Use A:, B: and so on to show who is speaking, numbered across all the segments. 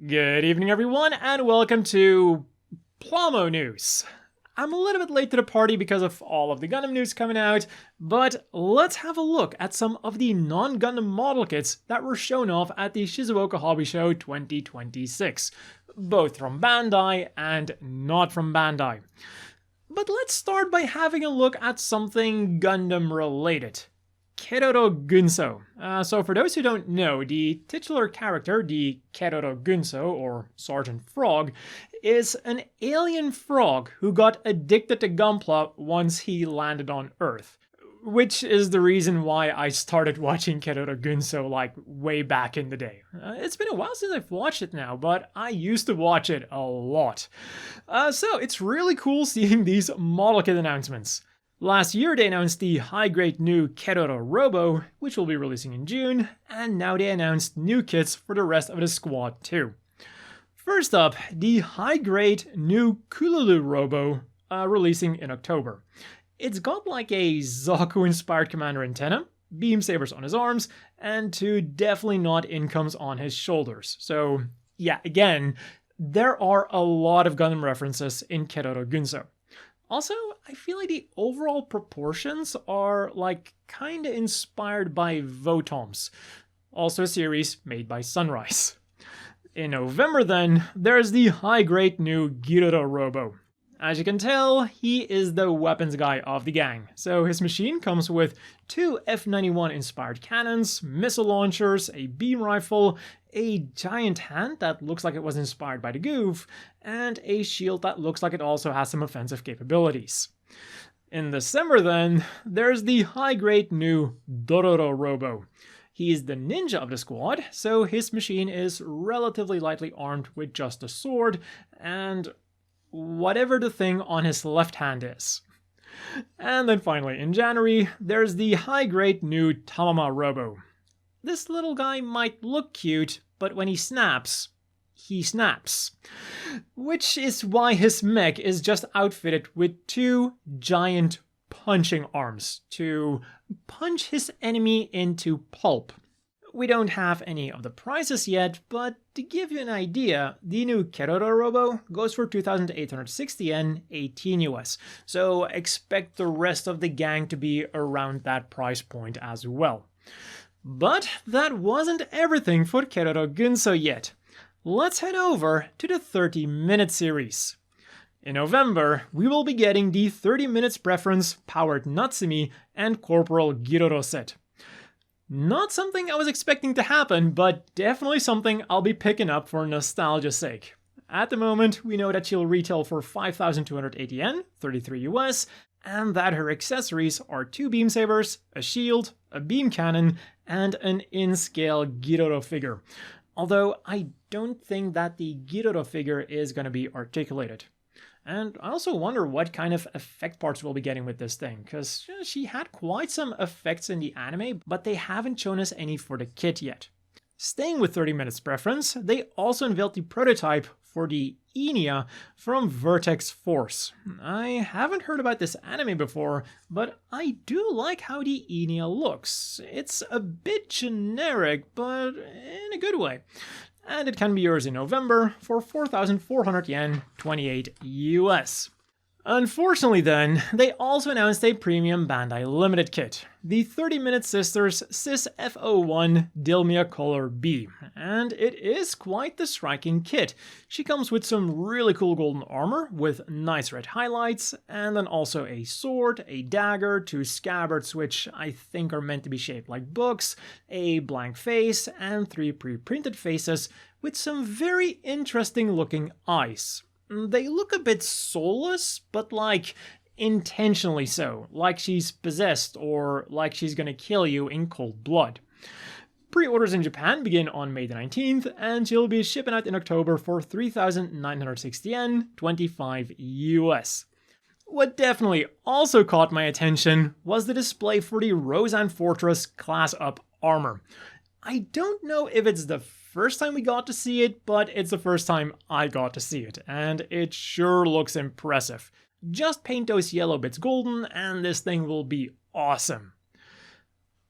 A: Good evening, everyone, and welcome to Plamo News. I'm a little bit late to the party because of all of the Gundam news coming out, but let's have a look at some of the non-Gundam model kits that were shown off at the Shizuoka Hobby Show 2026, both from Bandai and not from Bandai. But let's start by having a look at something Gundam related. Giroro Gunso. So for those who don't know, the titular character, the Giroro Gunso, or Sergeant Frog, is an alien frog who got addicted to Gunpla once he landed on Earth. Which is the reason why I started watching Giroro Gunso like way back in the day. It's been a while since I've watched it now, but I used to watch it a lot. So it's really cool seeing these model kit announcements. Last year they announced the high-grade new Giroro Robo, which will be releasing in June, and now they announced new kits for the rest of the squad too. First up, the high-grade new Kululu Robo, releasing in October. It's got like a Zaku-inspired commander antenna, beam sabers on his arms, and two definitely not incomes on his shoulders. So yeah, again, there are a lot of Gundam references in Giroro Gunso. Also, I feel like the overall proportions are like kinda inspired by Votoms, also a series made by Sunrise. In November then, there's the high-grade new Giroro Robo. As you can tell, he is the weapons guy of the gang, so his machine comes with two F91 inspired cannons, missile launchers, a beam rifle, a giant hand that looks like it was inspired by the Goof, and a shield that looks like it also has some offensive capabilities. In December then, there's the high-grade new Dororo Robo. He is the ninja of the squad, so his machine is relatively lightly armed with just a sword, and whatever the thing on his left hand is. And then finally, in January, there's the high-grade new Tamama Robo. This little guy might look cute, but when he snaps, he snaps. Which is why his mech is just outfitted with two giant punching arms to punch his enemy into pulp. We don't have any of the prices yet, but to give you an idea, the new Giroro Robo goes for 2,860 yen, 18 US, so expect the rest of the gang to be around that price point as well. But that wasn't everything for Giroro Gunso yet. Let's head over to the 30 Minute series. In November, we will be getting the 30 Minutes Preference powered Natsumi and Corporal Giroro set. Not something I was expecting to happen, but definitely something I'll be picking up for nostalgia's sake. At the moment, we know that she'll retail for 5,280 yen, 33 US, and that her accessories are two beam sabers, a shield, a beam cannon, and an in-scale Giroro figure. Although I don't think that the Giroro figure is going to be articulated. And I also wonder what kind of effect parts we'll be getting with this thing, because she had quite some effects in the anime, but they haven't shown us any for the kit yet. Staying with 30 Minutes Preference, they also unveiled the prototype for the Enia from Vertex Force. I haven't heard about this anime before, but I do like how the Enia looks. It's a bit generic, but in a good way. And it can be yours in November for 4,400 yen, 28 US. Unfortunately then, they also announced a premium Bandai Limited kit, the 30 Minute Sisters Sis F01 Dilmia Color B, and it is quite the striking kit. She comes with some really cool golden armor with nice red highlights, and then also a sword, a dagger, two scabbards which I think are meant to be shaped like books, a blank face, and three pre-printed faces with some very interesting looking eyes. They look a bit soulless, but like intentionally so, like she's possessed or like she's gonna kill you in cold blood. Pre-orders in Japan begin on May the 19th, and she'll be shipping out in October for 3,960 yen, 25 US. What definitely also caught my attention was the display for the Roseanne Fortress class up armor. I don't know if it's the first time we got to see it, but it's the first time I got to see it, and it sure looks impressive. Just paint those yellow bits golden, and this thing will be awesome.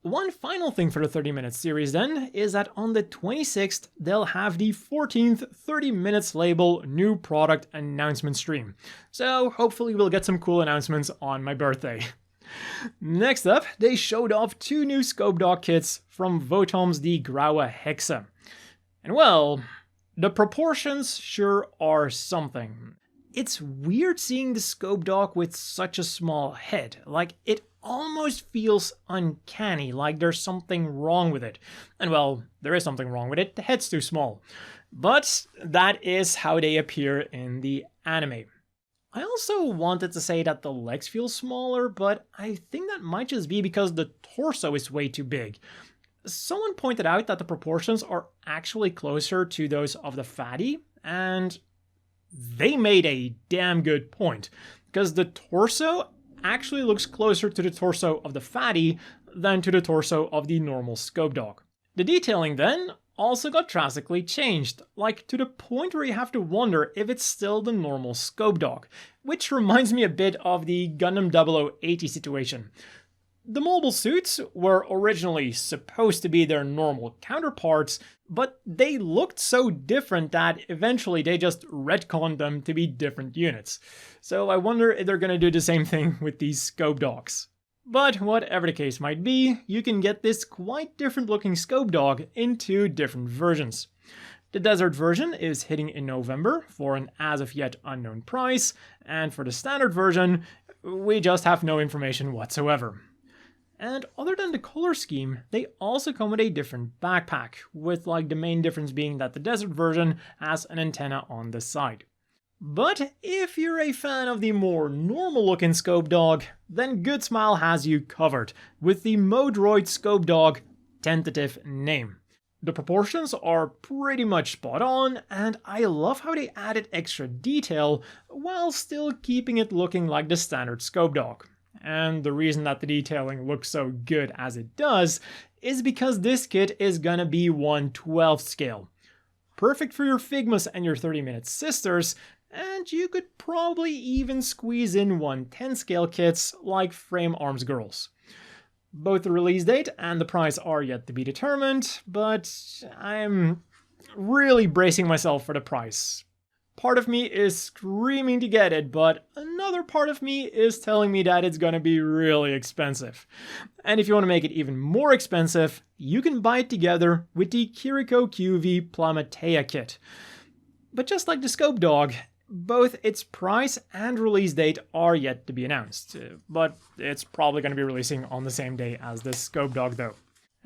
A: One final thing for the 30-minute series then is that on the 26th, they'll have the 14th 30 minutes label new product announcement stream. So hopefully we'll get some cool announcements on my birthday. Next up, they showed off 2 new Scopedog kits from Votoms the Graue Hexe. And well, the proportions sure are something. It's weird seeing the Scopedog with such a small head, like it almost feels uncanny, like there's something wrong with it. And well, there is something wrong with it, the head's too small. But that is how they appear in the anime. I also wanted to say that the legs feel smaller, but I think that might just be because the torso is way too big. Someone pointed out that the proportions are actually closer to those of the fatty, and they made a damn good point, because the torso actually looks closer to the torso of the fatty than to the torso of the normal Scopedog. The detailing then also got drastically changed, like to the point where you have to wonder if it's still the normal Scopedog, which reminds me a bit of the Gundam 0080 situation. The mobile suits were originally supposed to be their normal counterparts, but they looked so different that eventually they just retconned them to be different units. So I wonder if they're gonna do the same thing with these Scopedogs. But whatever the case might be, you can get this quite different looking Scopedog in 2 different versions. The desert version is hitting in November for an as of yet unknown price, and for the standard version, we just have no information whatsoever. And other than the color scheme, they also come with a different backpack, with like the main difference being that the desert version has an antenna on the side. But if you're a fan of the more normal looking Scopedog, then Good Smile has you covered with the Moderoid Scopedog tentative name. The proportions are pretty much spot on, and I love how they added extra detail while still keeping it looking like the standard Scopedog. And the reason that the detailing looks so good as it does is because this kit is gonna be 1/12 scale. Perfect for your Figmas and your 30-minute sisters, and you could probably even squeeze in 1/10 scale kits like Frame Arms Girls. Both the release date and the price are yet to be determined, but I'm really bracing myself for the price. Part of me is screaming to get it, but another part of me is telling me that it's gonna be really expensive. And if you want to make it even more expensive, you can buy it together with the Chirico Cuvie Plamatea kit. But just like the Scopedog, both its price and release date are yet to be announced, but it's probably going to be releasing on the same day as the Scopedog though.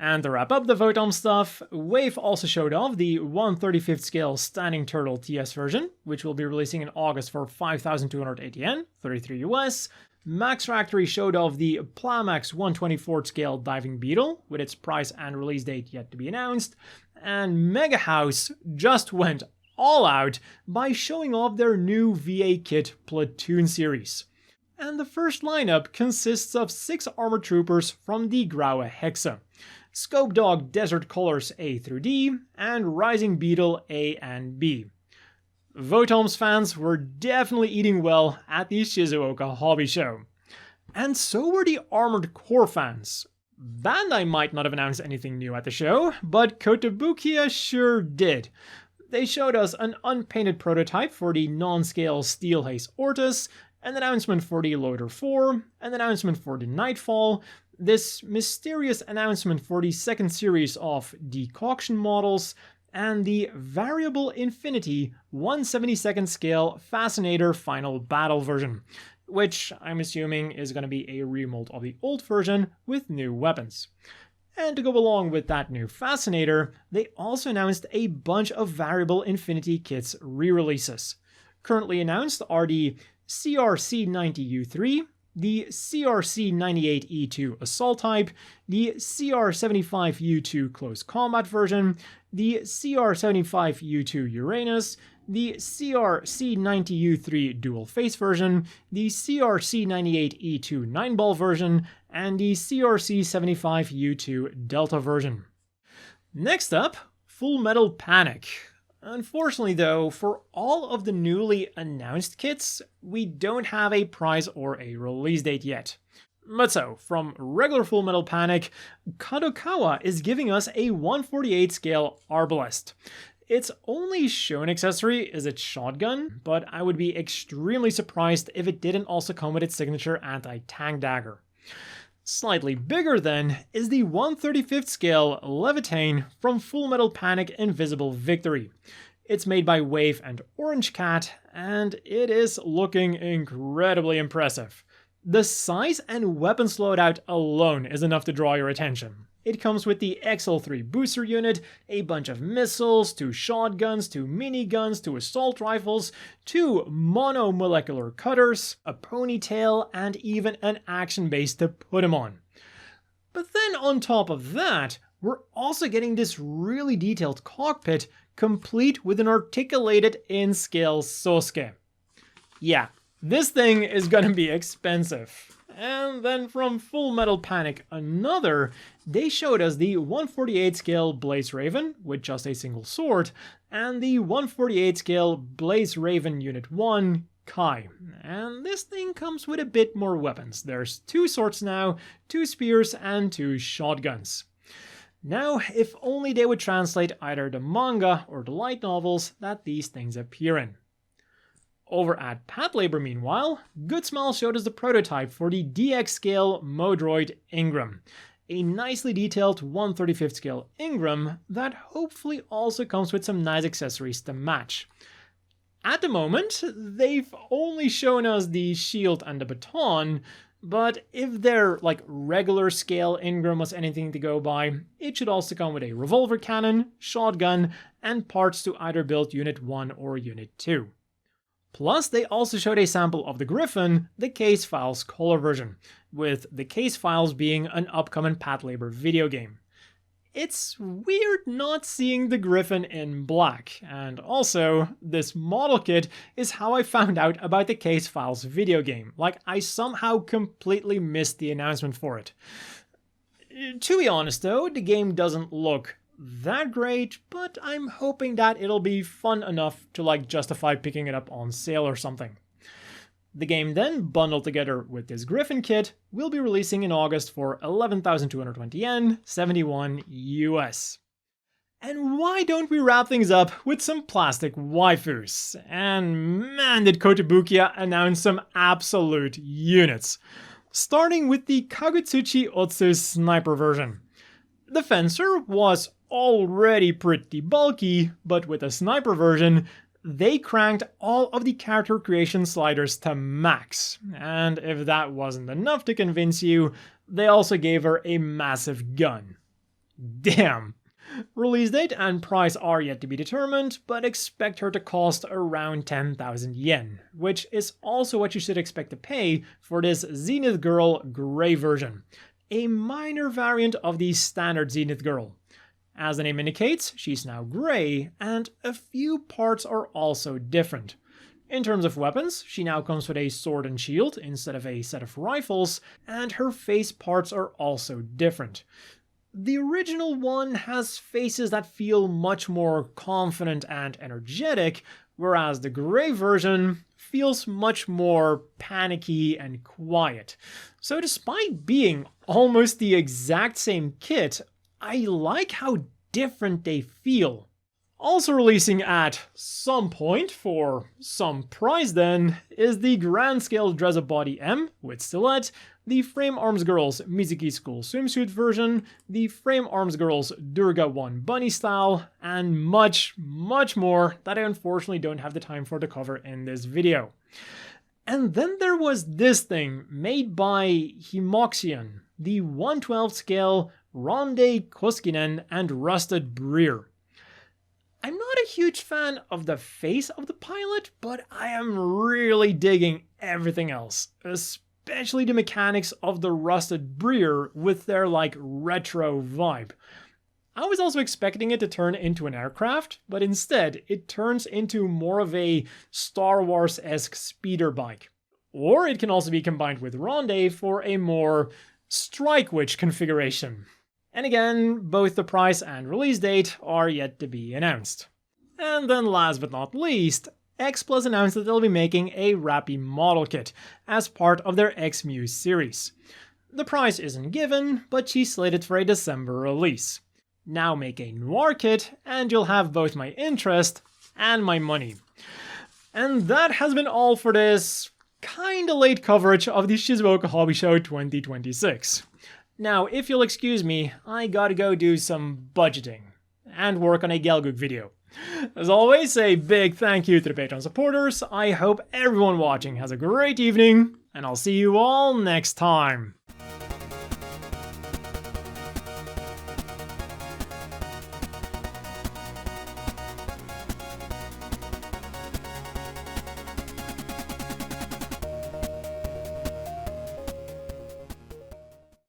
A: And to wrap up the Votoms stuff, Wave also showed off the 1/35th scale Standing Turtle TS version, which will be releasing in August for 5,280 yen, 33 US. Max Factory showed off the Plamax 1/24th scale Diving Beetle, with its price and release date yet to be announced. And Mega House just went all out by showing off their new VA kit Platoon series. And the first lineup consists of 6 armored troopers from the Graue Hexe, Scopedog Desert Colors A through D, and Rising Beetle A and B. Votoms fans were definitely eating well at the Shizuoka hobby show. And so were the Armored Core fans. Bandai might not have announced anything new at the show, but Kotobukiya sure did. They showed us an unpainted prototype for the non-scale Steel Haze Ortus, an announcement for the Loader 4, an announcement for the Nightfall, this mysterious announcement for the second series of decoction models, and the Variable Infinity 1/72nd scale Fascinator Final Battle version, which I'm assuming is going to be a remold of the old version with new weapons. And to go along with that new Fascinator, they also announced a bunch of Variable Infinity kits re-releases. Currently announced are the CRC-90U3, the CRC-98E2 Assault Type, the CR-75U2 Close Combat version, the CR-75U2 Uranus, the CRC-90U3 Dual Face version, the CRC-98E2 9-ball version, and the CRC-75U2 Delta version. Next up, Full Metal Panic. Unfortunately though, for all of the newly announced kits, we don't have a price or a release date yet. But so, from regular Full Metal Panic, Kadokawa is giving us a 148 scale Arbalest. Its only shown accessory is its shotgun, but I would be extremely surprised if it didn't also come with its signature anti-tank dagger. Slightly bigger then is the 135th scale Laevatain from Full Metal Panic Invisible Victory. It's made by Wave and Orange Cat, and it is looking incredibly impressive. The size and weapons loadout alone is enough to draw your attention. It comes with the XL3 booster unit, a bunch of missiles, 2 shotguns, 2 miniguns, 2 assault rifles, 2 monomolecular cutters, a ponytail, and even an action base to put him on. But then on top of that, we're also getting this really detailed cockpit, complete with an articulated in-scale Sosuke. Yeah, this thing is gonna be expensive. And then from Full Metal Panic Another, they showed us the 148 scale Blaze Raven with just a single sword, and the 148 scale Blaze Raven Unit 1 Kai. And this thing comes with a bit more weapons. There's 2 swords now, 2 spears, and 2 shotguns. Now, if only they would translate either the manga or the light novels that these things appear in. Over at Patlabor, meanwhile, Goodsmell showed us the prototype for the DX scale Moderoid Ingram, a nicely detailed 135th scale Ingram that hopefully also comes with some nice accessories to match. At the moment, they've only shown us the shield and the baton, but if their regular scale Ingram was anything to go by, it should also come with a revolver cannon, shotgun, and parts to either build Unit 1 or Unit 2. Plus, they also showed a sample of the Griffon, the Case Files color version, with the Case Files being an upcoming Patlabor video game. It's weird not seeing the Griffon in black, and also, this model kit is how I found out about the Case Files video game, I somehow completely missed the announcement for it. To be honest though, the game doesn't look that great, but I'm hoping that it'll be fun enough to justify picking it up on sale or something. The game then, bundled together with this Griffon kit, will be releasing in August for 11,220 yen, 71 US. And why don't we wrap things up with some plastic waifus? And man, did Kotobukiya announce some absolute units. Starting with the Kagutsuchi-Ochi sniper version. The Fencer was already pretty bulky, but with the sniper version, they cranked all of the character creation sliders to max. And if that wasn't enough to convince you, they also gave her a massive gun. Damn! Release date and price are yet to be determined, but expect her to cost around 10,000 yen, which is also what you should expect to pay for this Zenith Girl Grey version, a minor variant of the standard Zenith Girl. As the name indicates, she's now grey, and a few parts are also different. In terms of weapons, she now comes with a sword and shield instead of a set of rifles, and her face parts are also different. The original one has faces that feel much more confident and energetic, whereas the grey version feels much more panicky and quiet. So despite being almost the exact same kit, I like how different they feel. Also releasing at some point, for some price then, is the Grand Scale Dress-Up Body M with Stiletto, the Frame Arms Girls Mizuki School Swimsuit version, the Frame Arms Girls Durga 1 Bunny Style, and much, much more that I unfortunately don't have the time for to cover in this video. And then there was this thing, made by Himoxion, the 112 scale Rhande, Koskinen, and Rusted Brier. I'm not a huge fan of the face of the pilot, but I am really digging everything else, especially the mechanics of the Rusted Brier with their retro vibe. I was also expecting it to turn into an aircraft, but instead it turns into more of a Star Wars-esque speeder bike. Or it can also be combined with Rhande for a more Strike Witch configuration. And again, both the price and release date are yet to be announced. And then last but not least, X Plus announced that they'll be making a Rapi model kit as part of their XMuse series. The price isn't given, but she's slated for a December release. Now make a Noir kit, and you'll have both my interest and my money. And that has been all for this kinda late coverage of the Shizuoka Hobby Show 2026. Now, if you'll excuse me, I gotta go do some budgeting and work on a Gelgook video. As always, a big thank you to the Patreon supporters. I hope everyone watching has a great evening, and I'll see you all next time.